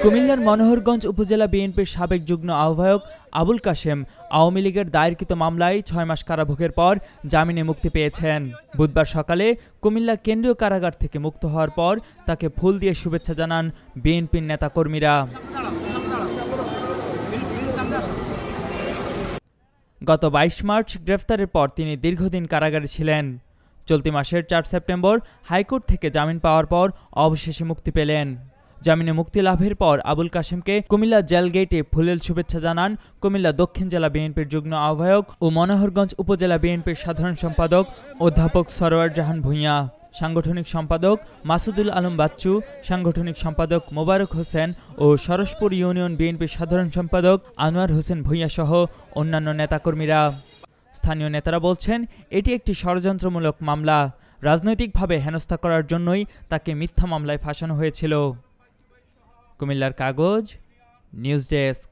কুমিল্লার মনোহরগঞ্জ উপজেলা বিএনপির সাবেক যুগ্ম আহ্বায়ক আবুল কাশেম আওয়ামী লীগের দায়েরকৃত মামলায় ৬ মাস কারাভোগের পর জামিনে মুক্তি পেয়েছেন। বুধবার সকালে কুমিল্লা কেন্দ্রীয় কারাগার থেকে মুক্ত হওয়ার পর তাকে ফুল দিয়ে শুভেচ্ছা জানান বিএনপির নেতাকর্মীরা। গত ২২ মার্চ গ্রেফতারের পর তিনি দীর্ঘদিন কারাগারে ছিলেন। চলতি মাসের ৪ সেপ্টেম্বর হাইকোর্ট থেকে জামিন পাওয়ার পর অবশেষে মুক্তি পেলেন। জামিনে মুক্তি লাভের পর আবুল কাশেমকে কুমিল্লা জেল গেটে ফুলেল শুভেচ্ছা জানান কুমিল্লা দক্ষিণ জেলা বিএনপির যুগ্ম আহ্বায়ক ও মনোহরগঞ্জ উপজেলা বিএনপির সাধারণ সম্পাদক অধ্যাপক সরোয়ার জাহান ভূঁইয়া, সাংগঠনিক সম্পাদক মাসুদুল আলম বাচ্চু, সাংগঠনিক সম্পাদক মোবারক হোসেন ও সরসপুর ইউনিয়ন বিএনপির সাধারণ সম্পাদক আনোয়ার হোসেন ভূঁইয়া সহ অন্যান্য নেতাকর্মীরা। স্থানীয় নেতারা বলছেন, এটি একটি ষড়যন্ত্রমূলক মামলা। রাজনৈতিকভাবে হেনস্থা করার জন্যই তাকে মিথ্যা মামলায় ফাঁসানো হয়েছিল। কুমিল্লার কাগজ, নিউজ ডেস্ক।